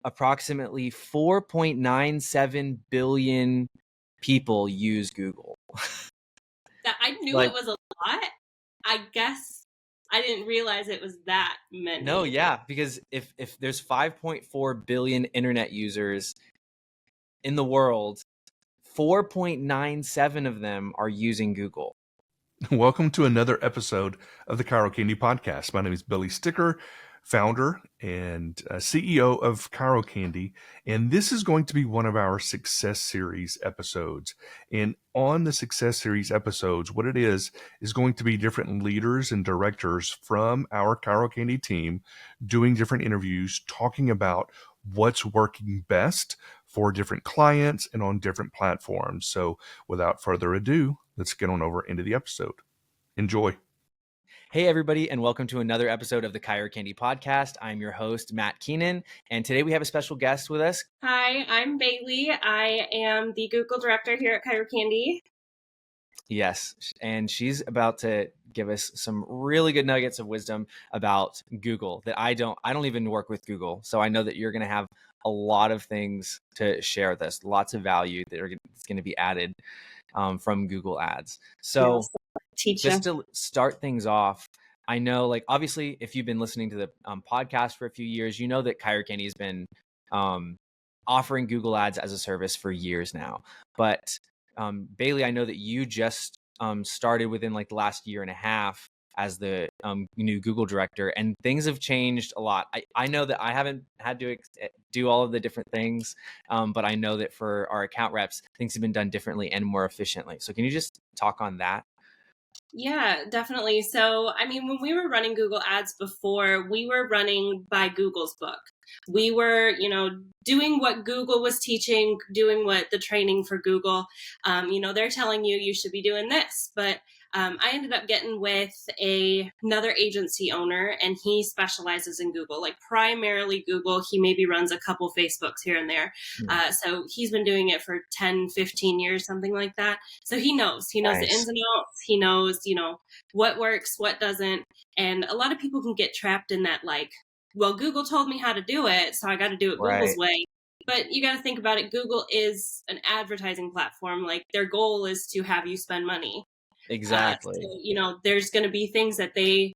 approximately 4.97 billion people use Google. I knew it was a lot. I guess I didn't realize it was that many. No, yeah, because if there's 5.4 billion internet users in the world, 4.97 of them are using Google. Welcome to another episode of the ChiroCandy podcast. My name is Billy Sticker, founder and CEO of ChiroCandy, and this is going to be one of our Success Series episodes. And on the Success Series episodes, what it is going to be different leaders and directors from our ChiroCandy team doing different interviews, talking about what's working best for different clients and on different platforms. So without further ado, let's get on over into the episode. Enjoy. Hey, everybody, and welcome to another episode of the ChiroCandy podcast. I'm your host, Matt Keenan, and today we have a special guest with us. Hi, I'm Bailee. I am the Google director here at ChiroCandy. Yes, and she's about to give us some really good nuggets of wisdom about Google that I don't even work with Google. So I know that you're going to have a lot of things to share with us, lots of value that is going to be added from Google Ads. So just to start things off, I know, like, obviously, if you've been listening to the podcast for a few years, you know that ChiroCandy has been offering Google Ads as a service for years now. But Bailee, I know that you just started within like the last year and a half as the new Google director, and things have changed a lot. I know that I haven't had to do all of the different things, but I know that for our account reps, things have been done differently and more efficiently. So can you just talk on that? Yeah, definitely. So, I mean, when we were running Google Ads before, we were running by Google's book. We were, doing what Google was teaching, doing what the training for Google, they're telling you should be doing this. But I ended up getting with another agency owner, and he specializes in Google, like primarily Google. He maybe runs a couple Facebooks here and there. So he's been doing it for 10, 15 years, something like that. So he knows Nice. The ins and outs. He knows, what works, what doesn't. And a lot of people can get trapped in that, like, well, Google told me how to do it, so I got to do it Google's way. But you got to think about it. Google is an advertising platform. Like, their goal is to have you spend money. Exactly. So, there's going to be things that they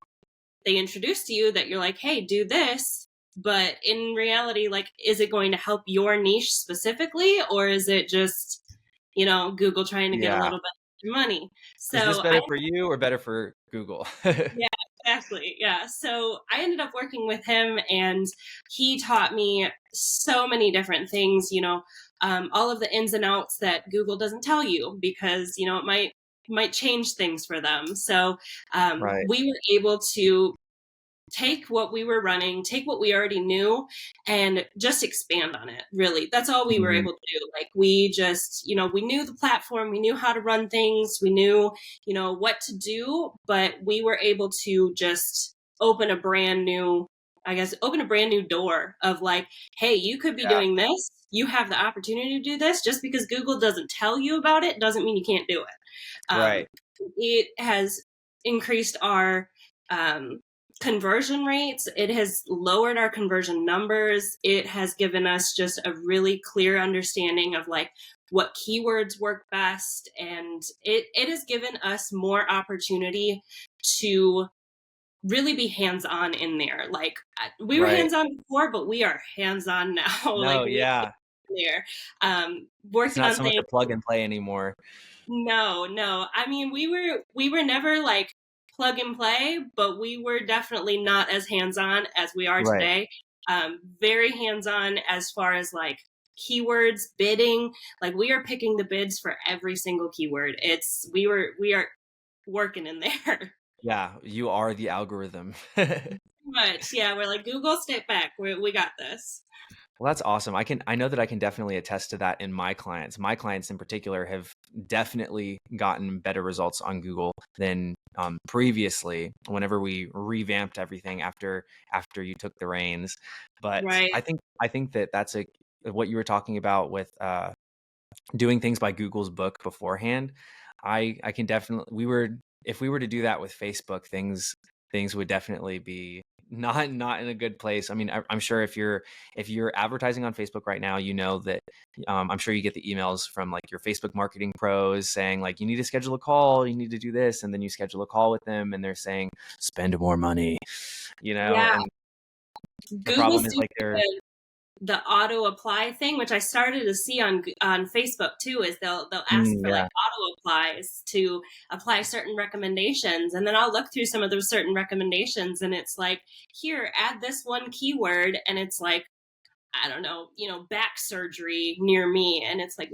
introduce to you that you're like, hey, do this. But in reality, like, is it going to help your niche specifically? Or is it just, Google trying to get a little bit of money? So is this better for you or better for Google? Yeah, exactly. Yeah. So I ended up working with him, and he taught me so many different things, all of the ins and outs that Google doesn't tell you, because, it might change things for them. So we were able to take what we were running, take what we already knew, and just expand on it. Really, that's all we were able to do. Like, we just, we knew the platform, we knew how to run things, we knew, what to do, but we were able to just open a brand new door of like, hey, you could be doing this. You have the opportunity to do this. Just because Google doesn't tell you about it doesn't mean you can't do it. It has increased our conversion rates. It has lowered our conversion numbers. It has given us just a really clear understanding of like what keywords work best. And it has given us more opportunity to really be hands-on in there. Like, we were hands-on before, but we are hands-on now. No, yeah. There. Working it's not on so much a plug and play anymore. No. I mean, we were never like plug and play, but we were definitely not as hands-on as we are today. Very hands-on as far as like keywords, bidding. Like, we are picking the bids for every single keyword. We are working in there. Yeah, you are the algorithm. Much. Yeah, we're like, Google, step back. We got this. Well, that's awesome. I know that I can definitely attest to that in my clients. My clients in particular have definitely gotten better results on Google than previously, whenever we revamped everything after you took the reins. But I think that that's what you were talking about with doing things by Google's book beforehand. I can definitely, if we were to do that with Facebook, things would definitely be not in a good place. I mean, I'm sure if you're advertising on Facebook right now, you know that I'm sure you get the emails from like your Facebook marketing pros saying like, you need to schedule a call, you need to do this, and then you schedule a call with them, and they're saying spend more money, Yeah, and the Google's problem is doing like they're the auto apply thing, which I started to see on Facebook too, is they'll ask for like auto applies to apply certain recommendations, and then I'll look through some of those certain recommendations, and it's like, here, add this one keyword, and it's like, I don't know, back surgery near me, and it's like,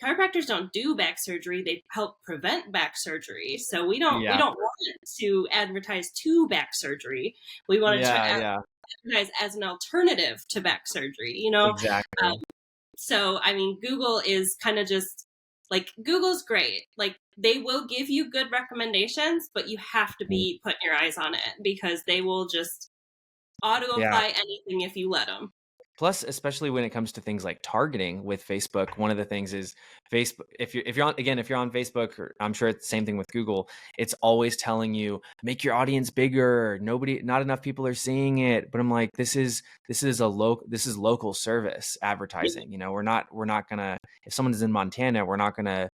chiropractors don't do back surgery; they help prevent back surgery. So we don't want to advertise to back surgery. We want to advertise as an alternative to back surgery. exactly. So I mean, Google is kind of just like, Google's great. Like, they will give you good recommendations, but you have to be putting your eyes on it, because they will just auto apply anything if you let them. Plus, especially when it comes to things like targeting with Facebook, one of the things is Facebook. If you're on Facebook, or I'm sure it's the same thing with Google, it's always telling you make your audience bigger. Not enough people are seeing it. But I'm like, this is local service advertising. We're not gonna, if someone is in Montana, we're not gonna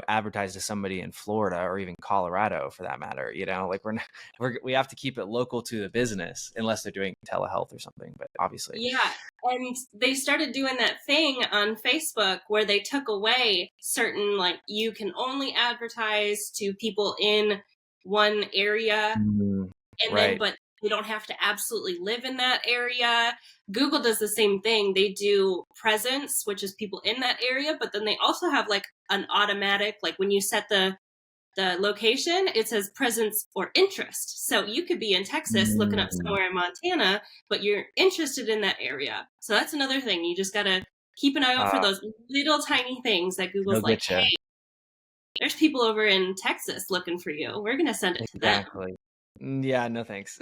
advertise to somebody in Florida or even Colorado for that matter. Like we have to keep it local to the business unless they're doing telehealth or something, but obviously. Yeah. And they started doing that thing on Facebook where they took away certain, like, you can only advertise to people in one area, and then, but they don't have to absolutely live in that area. Google does the same thing. They do presence, which is people in that area, but then they also have like an automatic, like when you set the location, it says presence or interest. So you could be in Texas looking up somewhere in Montana, but you're interested in that area. So that's another thing. You just got to keep an eye out for those little tiny things that Google's like, hey, there's people over in Texas looking for you. We're going to send it to them. Yeah, no thanks.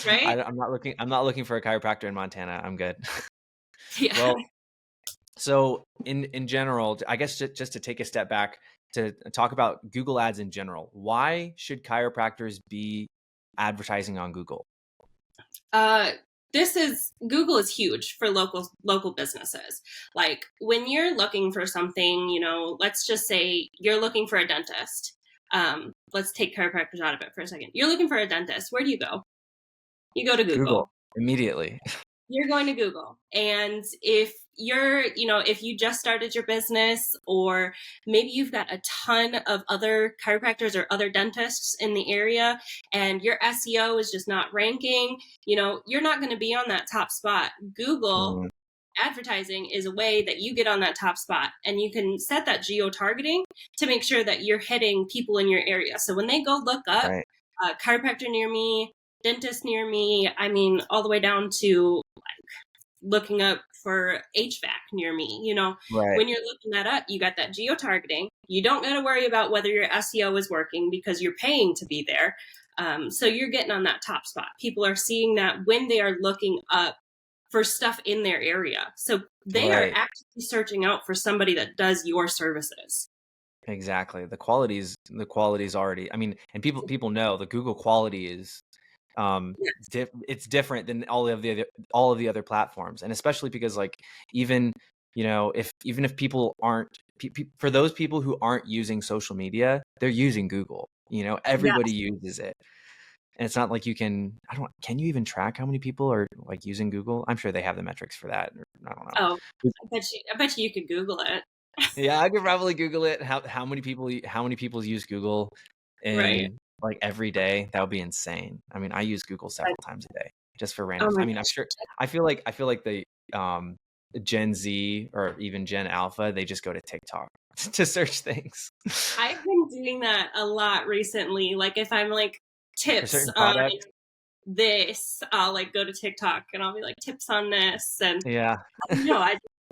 Right? I'm not looking for a chiropractor in Montana. I'm good. Yeah. Well, so in general, I guess just to take a step back to talk about Google ads in general, why should chiropractors be advertising on Google? Google is huge for local businesses. Like, when you're looking for something, let's just say you're looking for a dentist. Let's take chiropractors out of it for a second. You're looking for a dentist. Where do you go? You go to Google. Immediately. You're going to Google. And if if you just started your business, or maybe you've got a ton of other chiropractors or other dentists in the area, and your SEO is just not ranking, you're not going to be on that top spot. Google advertising is a way that you get on that top spot, and you can set that geo-targeting to make sure that you're hitting people in your area. So when they go look up chiropractor near me, dentist near me, I mean, all the way down to like looking up for HVAC near me, when you're looking that up, you got that geo-targeting. You don't got to worry about whether your SEO is working because you're paying to be there. So you're getting on that top spot. People are seeing that when they are looking up for stuff in their area. So they are actively searching out for somebody that does your services. Exactly. The quality's already, I mean, and people know the Google quality is it's different than all of the other platforms, and especially because like even if people aren't for those people who aren't using social media, they're using Google. Everybody uses it, and it's not like can you even track how many people are like using Google? I'm sure they have the metrics for that. I don't know. I bet you could Google it. Yeah, I could probably Google it. How many people use Google in like every day? That would be insane. I mean, I use Google several times a day just for random. I mean, I'm sure. I feel like the Gen Z or even Gen Alpha, they just go to TikTok to search things. I've been doing that a lot recently. Like, if I'm like tips on this, I'll like go to TikTok and I'll be like, tips on this. And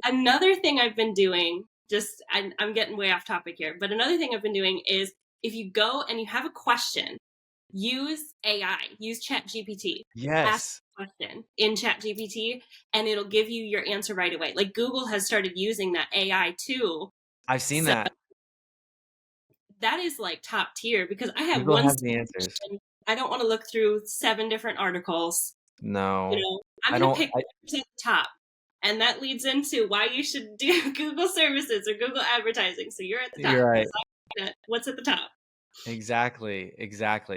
another thing I've been doing, I'm getting way off topic here, but another thing I've been doing is, if you go and you have a question, use AI, use ChatGPT. Yes. Ask a question in ChatGPT and it'll give you your answer right away. Like, Google has started using that AI too. I've seen that. That is like top tier, because I have Google has the answers. I don't want to look through 7 different articles. No, I'm I going to don't. pick what's at the top. And that leads into why you should do Google services or Google advertising. So you're at the top You're right. because what's at the top. Exactly.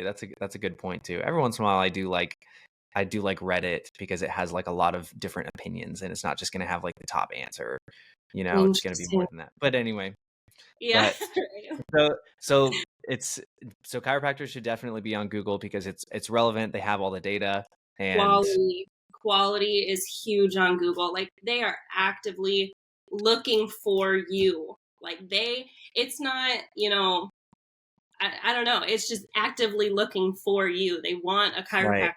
That's a good point too. Every once in a while, I do like Reddit because it has like a lot of different opinions, and it's not just going to have like the top answer. It's going to be more Interesting. than that. But anyway, Yeah. but so it's so chiropractors should definitely be on Google because it's relevant. They have all the data, and Quality is huge on Google. Like they are actively looking for you. Like it's not, I don't know. It's just actively looking for you. They want a right. chiropractor.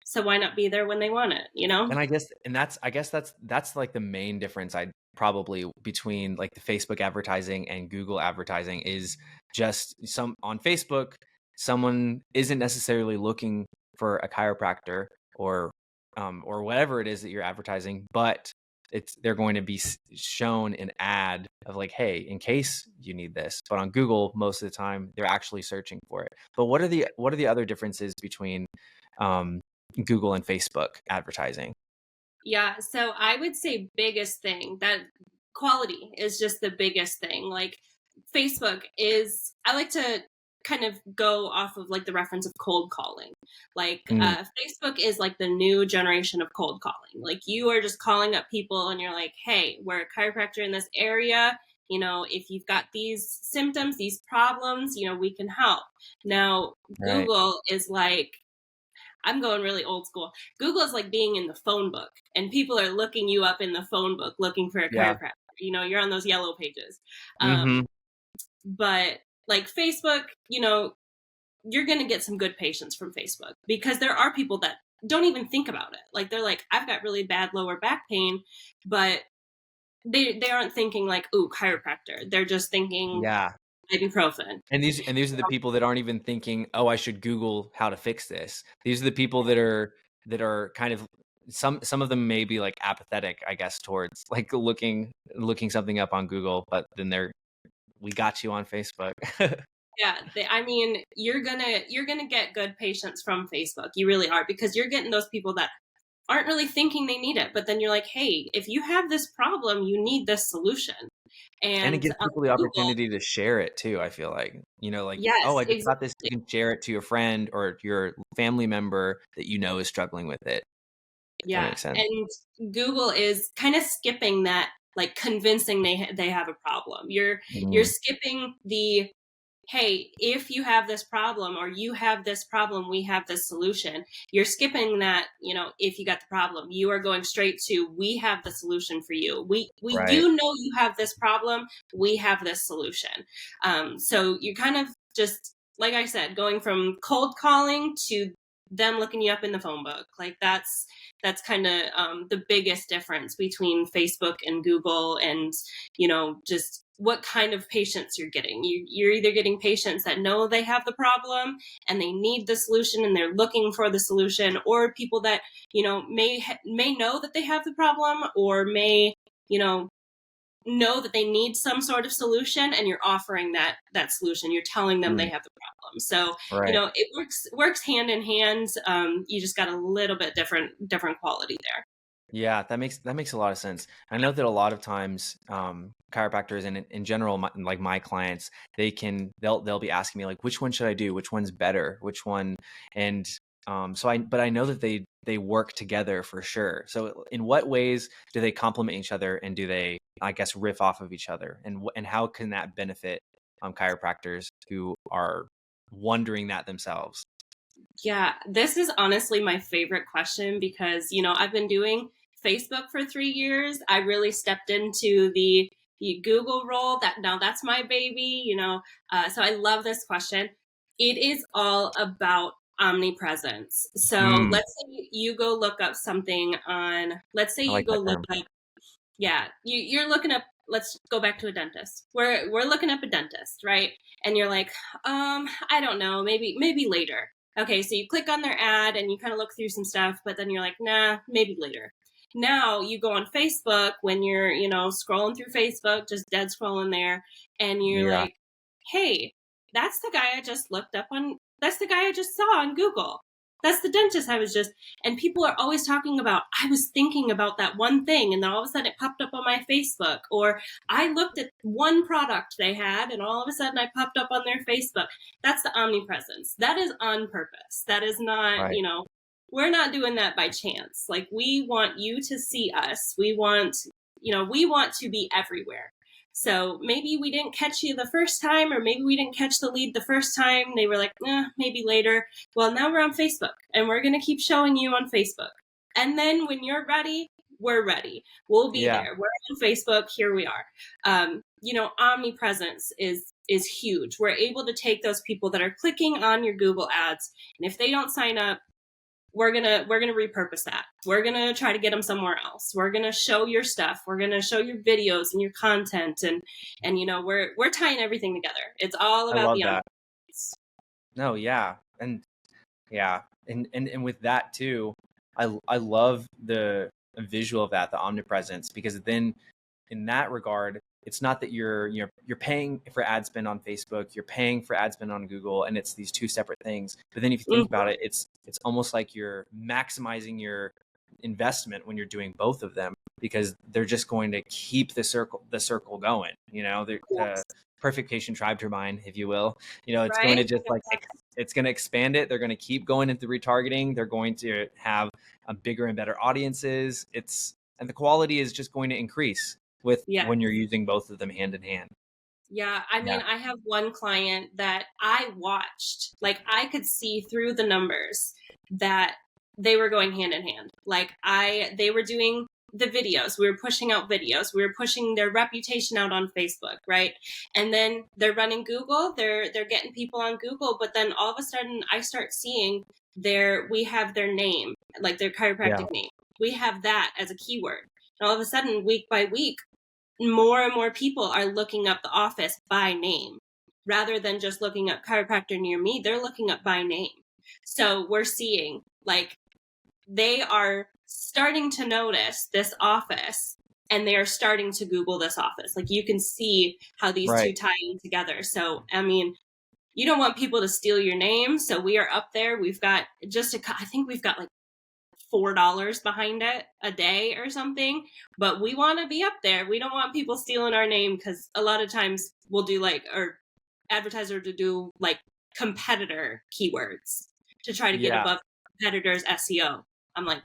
So why not be there when they want it, And I guess that's like the main difference I probably between like the Facebook advertising and Google advertising is just some on Facebook, someone isn't necessarily looking for a chiropractor or whatever it is that you're advertising, but they're going to be shown an ad of like, hey, in case you need this. But on Google, most of the time they're actually searching for it. But what are the other differences between um, Google and Facebook advertising? Yeah, so I would say biggest thing that quality is just the biggest thing. Like Facebook is, I like to kind of go off of like the reference of cold calling. Like Mm, Facebook is like the new generation of cold calling. Like you are just calling up people and you're like, hey, we're a chiropractor in this area. If you've got these symptoms, these problems, we can help. Now, right. Google is like, I'm going really old school. Google is like being in the phone book, and people are looking you up in the phone book looking for a Yeah. chiropractor. You're on those yellow pages. Mm-hmm. But like Facebook, you're going to get some good patients from Facebook because there are people that don't even think about it. Like they're like, I've got really bad lower back pain, but they aren't thinking like, ooh, chiropractor. They're just thinking Yeah. ibuprofen. And these are the people that aren't even thinking, oh, I should Google how to fix this. These are the people that are kind of some of them may be like apathetic, I guess, towards like looking something up on Google, but then we got you on Facebook. Yeah, I mean, you're gonna get good patients from Facebook. You really are because you're getting those people that aren't really thinking they need it, but then you're like, hey, if you have this problem, you need this solution. And it And gives people the Google, opportunity to share it too, I feel like. Like, yes, oh, I just got this, exactly. you can share it to your friend or your family member that is struggling with it, if that Yeah, makes sense. and Google is kind of skipping that, like convincing they have a problem. You're Mm, skipping the hey, if you have this problem or you have this problem, we have this solution. You're skipping that, if you got the problem, you are going straight to we have the solution for you. We right. do know you have this problem. We have this solution. So you're kind of just like I said, going from cold calling to them looking you up in the phone book. Like that's kind of the biggest difference between Facebook and Google, and just what kind of patients you're getting. You're either getting patients that know they have the problem and they need the solution and they're looking for the solution, or people that may know that they have the problem, or may know that they need some sort of solution, and you're offering that solution. You're telling them they Mm, have the problem. So right. it works hand in hand. You just got a little bit different quality there. Yeah, that makes a lot of sense. I know that a lot of times, chiropractors and in general, like my clients, they'll be asking me like, which one should I do? Which one's better? Which one? And but I know that they work together for sure. So in what ways do they complement each other, and do they, I guess, riff off of each other? And how can that benefit chiropractors who are wondering that themselves? Yeah, this is honestly my favorite question because, I've been doing Facebook for 3 years. I really stepped into the Google role. That's my baby, so I love this question. It is all about omnipresence. So Mm, let's say you go look up something let's say I you like go that look term. up, yeah, you're looking up, let's go back to a dentist. We're looking up a dentist, right? And you're like, I don't know, maybe later. Okay, so you click on their ad and you kind of look through some stuff, but then you're like, nah, maybe later. Now you go on Facebook when you're, scrolling through Facebook, just dead scrolling there, and you're Yeah. like, hey, that's the guy I just looked up that's the guy I just saw on Google. That's the dentist I was just, and people are always talking about, I was thinking about that one thing, and then all of a sudden it popped up on my Facebook, or I looked at one product they had, and all of a sudden I popped up on their Facebook. That's the omnipresence. That is on purpose. That is not, Right. we're not doing that by chance. Like, we want you to see us. We want to be everywhere. So maybe we didn't catch you the first time, or maybe we didn't catch the lead the first time. They were like, maybe later. Well, now we're on Facebook, and we're going to keep showing you on Facebook. And then when you're ready, we're ready. We'll be there. We're on Facebook. Here we are. Omnipresence is huge. We're able to take those people that are clicking on your Google ads, and if they don't sign up, we're gonna repurpose that. We're gonna try to get them somewhere else. We're gonna show your stuff. We're gonna show your videos and your content, and we're tying everything together. It's all about the that. No, yeah, and with that too, I love the visual of that, the omnipresence, because then in that regard, it's not that you're paying for ad spend on Facebook, you're paying for ad spend on Google, and it's these two separate things. But then if you think about it, it's almost like you're maximizing your investment when you're doing both of them, because they're just going to keep the circle going. The perfect patient tribe turbine, if you will. It's going to just it's going to expand it. They're going to keep going into retargeting. They're going to have a bigger and better audiences. And the quality is just going to increase when you're using both of them hand in hand. Yeah, I mean, I have one client that I watched, like, I could see through the numbers that they were going hand in hand. Like, they were doing the videos. We were pushing out videos. We were pushing their reputation out on Facebook, right? And then they're running Google. They're getting people on Google, but then all of a sudden I start seeing we have their name, like their chiropractic name. We have that as a keyword. And all of a sudden, week by week, more and more people are looking up the office by name rather than just looking up chiropractor near me. They're looking up by name. So we're seeing, like, they are starting to notice this office, and they are starting to Google this office. Like, you can see how these two tie in together. So, I mean, you don't want people to steal your name. So we are up there. We've got I think we've got like $4 behind it a day or something, but we want to be up there. We don't want people stealing our name, because a lot of times we'll do or advertiser to do like competitor keywords to try to get above competitors' SEO. I'm like,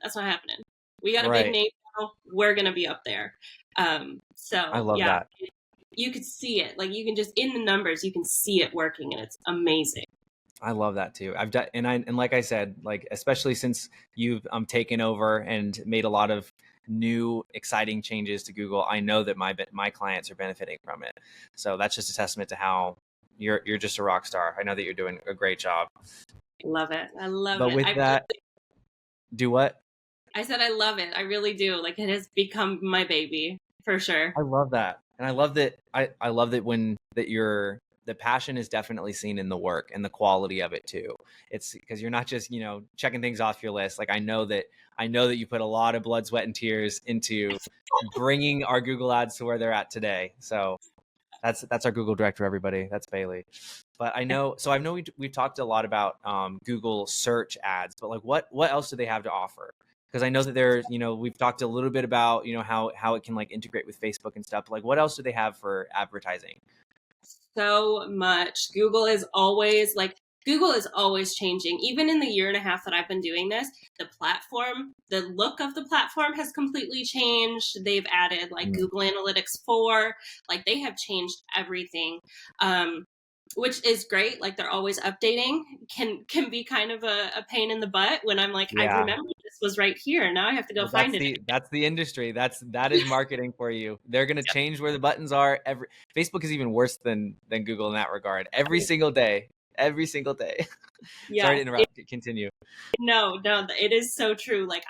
that's not happening. We got a big name now. We're going to be up there. So I love that. You could see it. Like, you can just, in the numbers, you can see it working, and it's amazing. I love that too. I've done, and like I said, like, especially since you've taken over and made a lot of new exciting changes to Google, I know that my clients are benefiting from it. So that's just a testament to how you're just a rock star. I know that you're doing a great job. Love it. I love it. But with that, do what? I said I love it. I really do. Like, it has become my baby for sure. I love that, and I love that. I love that the passion is definitely seen in the work and the quality of it too. It's because you're not just, checking things off your list. Like, I know that you put a lot of blood, sweat, and tears into bringing our Google ads to where they're at today. So that's our Google director, everybody. That's Bailee. But I know we've talked a lot about Google search ads, but like, what else do they have to offer? Because I know that there's, we've talked a little bit about, how it can like integrate with Facebook and stuff. Like, what else do they have for advertising? So much. Google is always changing. Even in the year and a half that I've been doing this, the look of the platform has completely changed. They've added like Google Analytics 4, like, they have changed everything. Which is great. Like, they're always updating. Can be kind of a pain in the butt when I'm like, I remember this was right here. Now I have to go find it. That's the industry. That is marketing for you. They're going to change where the buttons are. Facebook is even worse than Google in that regard. Every single day. Sorry to interrupt. Continue. No, it is so true. Like,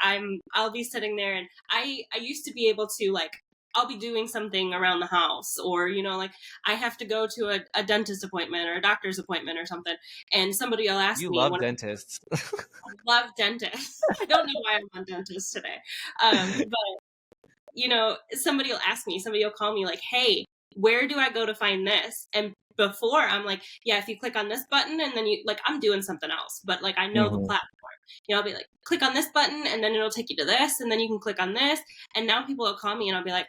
I'll be sitting there, and I used to be able to, like, I'll be doing something around the house, or, like, I have to go to a dentist appointment or a doctor's appointment or something, and somebody will ask me. You love dentists. I love dentists. I don't know why I'm on dentist today. But, somebody will ask me, somebody will call me like, hey, where do I go to find this? before I'm like, yeah, if you click on this button and then you like, I'm doing something else, but like I know the platform. I'll be like, click on this button and then it'll take you to this, and then you can click on this. And now people will call me and I'll be like,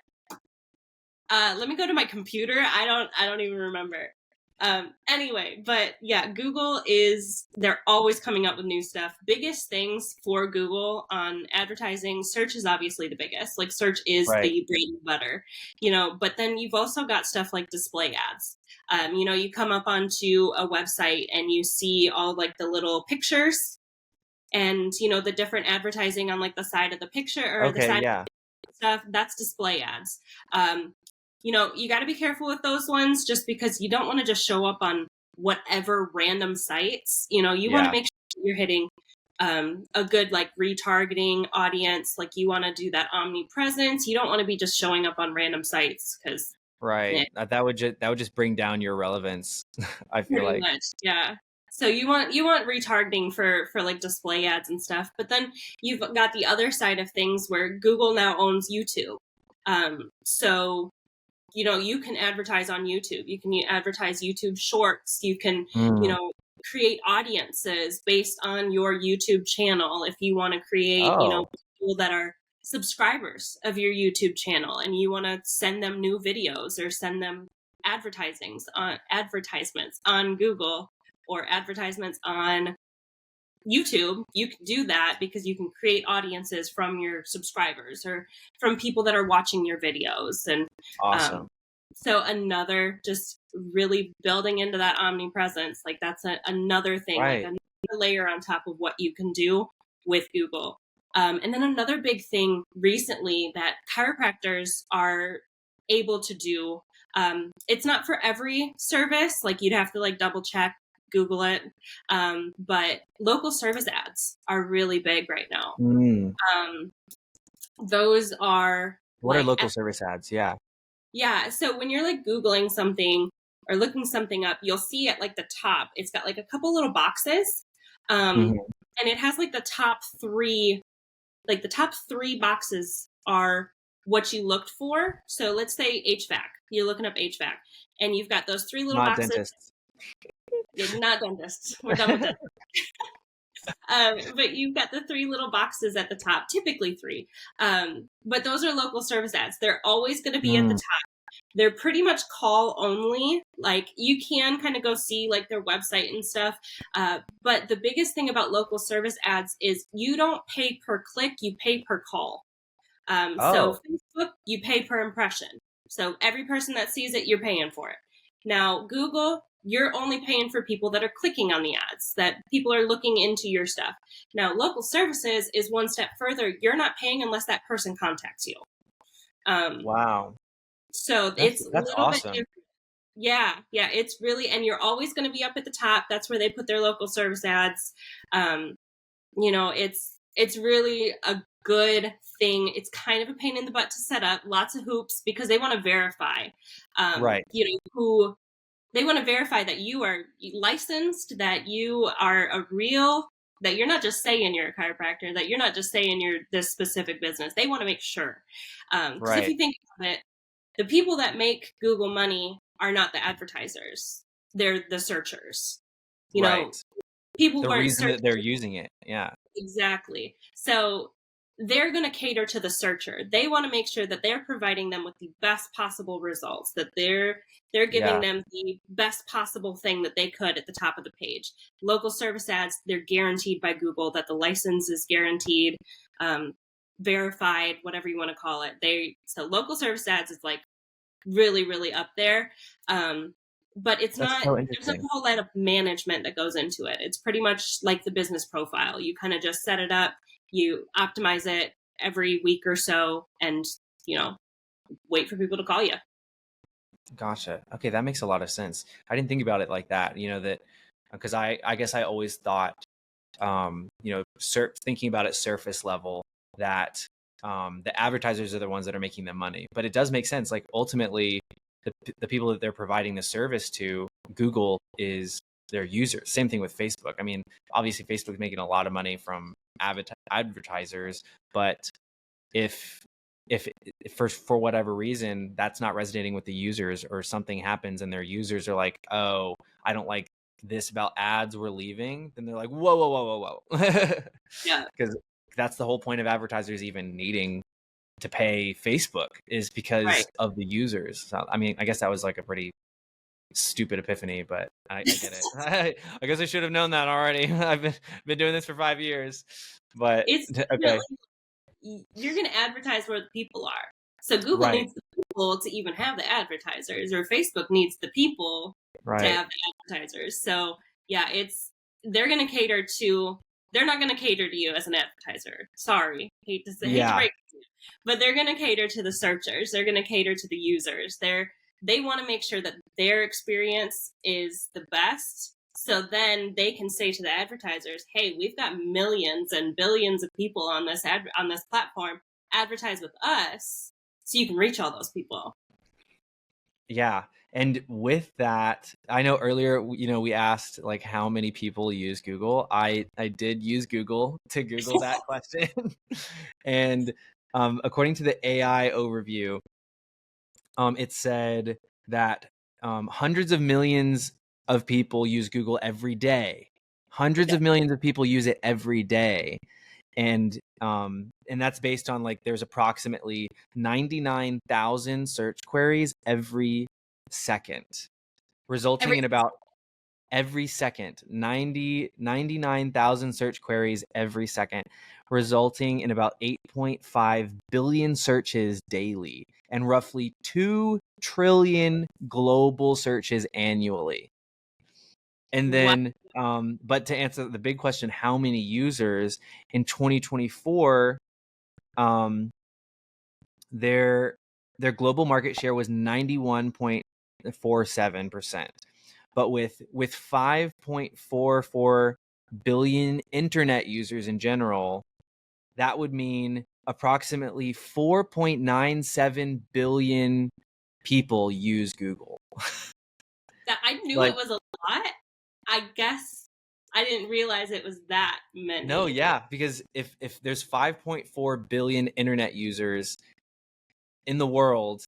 let me go to my computer. I don't even remember. Anyway, but yeah, they're always coming up with new stuff. Biggest things for Google on advertising, search is obviously the biggest. Like search is the bread and butter, but then you've also got stuff like display ads. You come up onto a website and you see all like the little pictures and, the different advertising on like the side of the picture or the side of the stuff. That's display ads. You got to be careful with those ones just because you don't want to just show up on whatever random sites. You want to make sure you're hitting a good like retargeting audience. Like you want to do that omnipresence. You don't want to be just showing up on random sites because that would just bring down your relevance. I feel like much, yeah. So you want retargeting for like display ads and stuff, but then you've got the other side of things where Google now owns YouTube. So you can advertise on YouTube. You can advertise YouTube Shorts. You can, create audiences based on your YouTube channel. If you want to create, people that are subscribers of your YouTube channel and you want to send them new videos or send them advertisements on Google or advertisements on YouTube, you can do that because you can create audiences from your subscribers or from people that are watching your videos. And awesome. So another, just really building into that omnipresence, like that's another thing, like another layer on top of what you can do with Google. And then another big thing recently that chiropractors are able to do, it's not for every service, like you'd have to like double check, Google it. But local service ads are really big right now. Those are what are local service ads? Yeah. So when you're like Googling something or looking something up, you'll see at like the top, it's got like a couple little boxes. And it has like the top three boxes are what you looked for. So let's say HVAC, you're looking up HVAC and you've got those three little boxes. Dentists. You're not dentists. We're done with that. But you've got the three little boxes at the top, typically three. But those are local service ads. They're always going to be at the top. They're pretty much call only. Like you can kind of go see like their website and stuff. But the biggest thing about local service ads is you don't pay per click, you pay per call. So Facebook, you pay per impression. So every person that sees it, you're paying for it. Now, Google, you're only paying for people that are clicking on the ads, that people are looking into your stuff. Now, local services is one step further. You're not paying unless that person contacts you. Wow. So that's a little awesome. Bit different. Yeah, it's really, and you're always going to be up at the top. That's where they put their local service ads. It's really a good thing. It's kind of a pain in the butt to set up, lots of hoops because they want to verify, who they want to verify that you are licensed, that you are that you're not just saying you're a chiropractor, that you're not just saying you're this specific business. They want to make sure. Because if you think about it, the people that make Google money are not the advertisers. They're the searchers. People the weren't reason that they're using it. Yeah. Exactly. So they're going to cater to the searcher. They want to make sure that they're providing them with the best possible results, that they're giving them the best possible thing that they could at the top of the page. Local service ads, they're guaranteed by Google that the license is guaranteed, verified, whatever you want to call it. So local service ads is like really, really up there. But it's not, there's not a whole lot of management that goes into it. It's pretty much like the business profile. You kind of just set it up, you optimize it every week or so, and, wait for people to call you. Gotcha. Okay. That makes a lot of sense. I didn't think about it like that, because I guess I always thought, thinking about it surface level, that the advertisers are the ones that are making the money. But it does make sense. Like ultimately, the people that they're providing the service to, Google is their users. Same thing with Facebook. I mean, obviously Facebook is making a lot of money from advertisers, but if if for whatever reason that's not resonating with the users, or something happens and their users are like, oh, I don't like this about ads, we're leaving, then they're like, whoa, whoa, whoa, whoa, whoa. Yeah. Because that's the whole point of advertisers even needing to pay Facebook, is because Right. of the users. So, I mean, I guess that was like a pretty stupid epiphany, but I get it. I guess I should have known that already. I've been doing this for 5 years, but It's okay, you're going to advertise where the people are. So Google right, needs the people to even have the advertisers, or Facebook needs the people to right, have the advertisers. So yeah, they're going to cater to. They're not going to cater to you as an advertiser. Sorry, hate to yeah, break it to you, but they're going to cater to the searchers. They're going to cater to the users. They want to make sure that their experience is the best. So then they can say to the advertisers, "Hey, we've got millions and billions of people on this on this platform. Advertise with us, so you can reach all those people." yeah. And with that, I know earlier, we asked like how many people use Google. I did use Google to Google that question, and according to the AI overview, it said that hundreds of millions of people use Google every day. Hundreds of millions of people use it every day. And that's based on like there's approximately 99,000 search queries every second, resulting in about every second 99,000 search queries every second, resulting in about 8.5 billion searches daily and roughly 2 trillion global searches annually. And then but to answer the big question, how many users in 2024, their global market share was 91.47%. But with 5.44 billion internet users in general, that would mean approximately 4.97 billion people use Google. I knew it was a lot. I guess I didn't realize it was that many. No, yeah, because if there's 5.4 billion internet users in the world,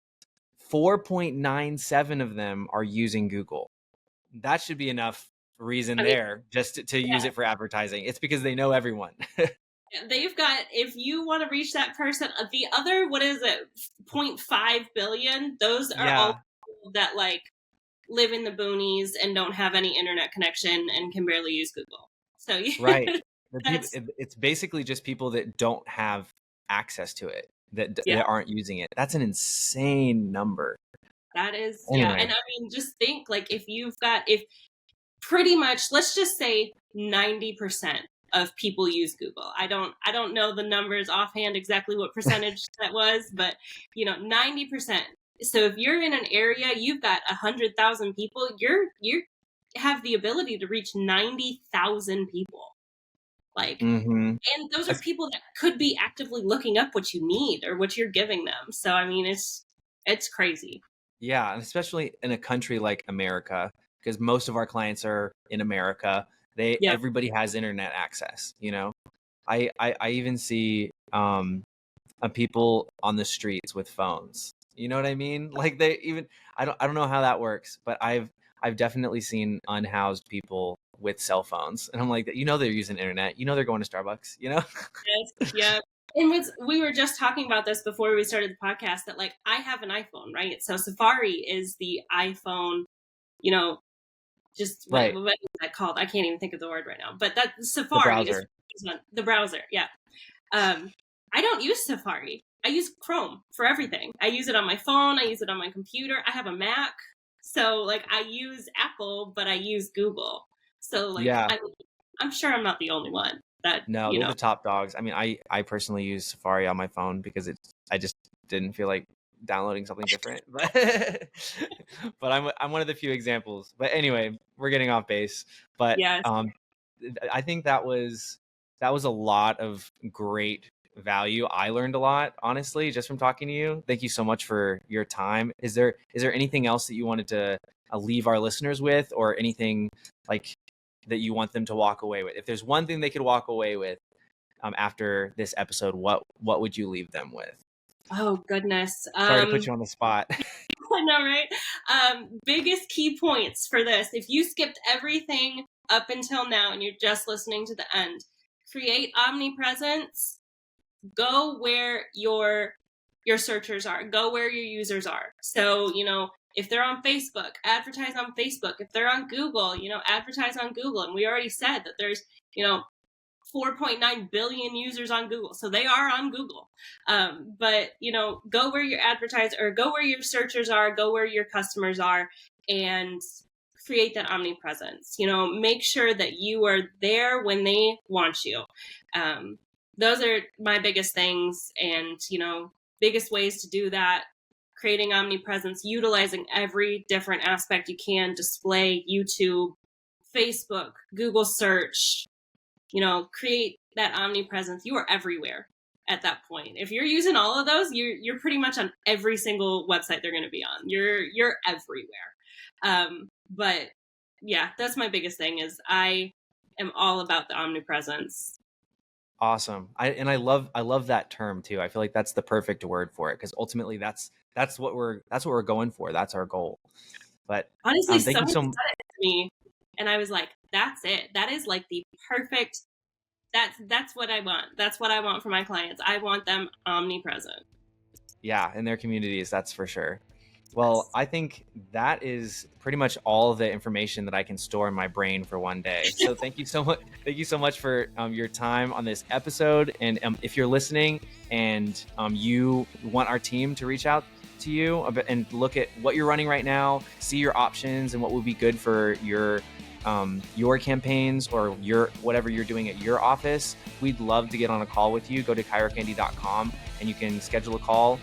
4.97 of them are using Google. That should be enough reason there just to use it for advertising. It's because they know everyone. They've got, if you want to reach that person, the other, what is it, 0.5 billion, those are all people that like live in the boonies and don't have any internet connection and can barely use Google. So right. It's basically just people that don't have access to it, that aren't using it. That's an insane number. That is, anyway. And I mean, just think like if pretty much, let's just say 90% of people use Google. I don't know the numbers offhand exactly what percentage that was, but 90%. So if you're in an area, you've got 100,000 people, you have the ability to reach 90,000 people. Like, and those are people that could be actively looking up what you need or what you're giving them. So, I mean, it's crazy. Yeah. And especially in a country like America, because most of our clients are in America. Everybody has internet access. I even see people on the streets with phones. You know what I mean? Like I don't know how that works, but I've definitely seen unhoused people with cell phones, and I'm like, they're using internet. They're going to Starbucks. Yes, yeah. And we were just talking about this before we started the podcast, that like I have an iPhone, right? So Safari is the iPhone, just what is that called? I can't even think of the word right now. But that Safari is the browser. Yeah. I don't use Safari. I use Chrome for everything. I use it on my phone. I use it on my computer. I have a Mac. So like I use Apple, but I use Google. So like I'm sure I'm not the only one. They're the top dogs. I mean, I personally use Safari on my phone because I just didn't feel like downloading something different, but I'm one of the few examples. But anyway, we're getting off base. But I think that was a lot of great value. I learned a lot, honestly, just from talking to you. Thank you so much for your time. Is there anything else that you wanted to leave our listeners with, or anything like that you want them to walk away with? If there's one thing they could walk away with after this episode, what would you leave them with? Oh, goodness. Sorry to put you on the spot. I know, right? Biggest key points for this. If you skipped everything up until now and you're just listening to the end, create omnipresence. Go where your searchers are. Go where your users are. So, if they're on Facebook, advertise on Facebook. If they're on Google, advertise on Google. And we already said that there's, 4.9 billion users on Google. So they are on Google. But, go where your go where your searchers are, go where your customers are, and create that omnipresence. Make sure that you are there when they want you. Those are my biggest things. And, biggest ways to do that, creating omnipresence, utilizing every different aspect you can, display, YouTube, Facebook, Google search, create that omnipresence. You are everywhere at that point. If you're using all of those, you're pretty much on every single website they're going to be on. You're everywhere. But yeah, that's my biggest thing is I am all about the omnipresence. Awesome. I love that term too. I feel like that's the perfect word for it, because ultimately that's what we're going for. That's our goal. But honestly, thank you someone said it to me and I was like, that's it. That is like the perfect, that's what I want. That's what I want for my clients. I want them omnipresent. Yeah, in their communities, that's for sure. Well, I think that is pretty much all the information that I can store in my brain for one day. So thank you so much. Thank you so much for your time on this episode. And if you're listening and you want our team to reach out to you and look at what you're running right now, see your options and what would be good for your campaigns or your whatever you're doing at your office, we'd love to get on a call with you. Go to chirocandy.com and you can schedule a call.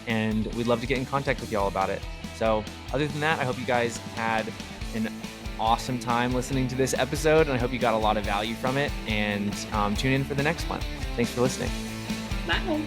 And we'd love to get in contact with y'all about it. So other than that, I hope you guys had an awesome time listening to this episode, and I hope you got a lot of value from it. And tune in for the next one. Thanks for listening. Bye.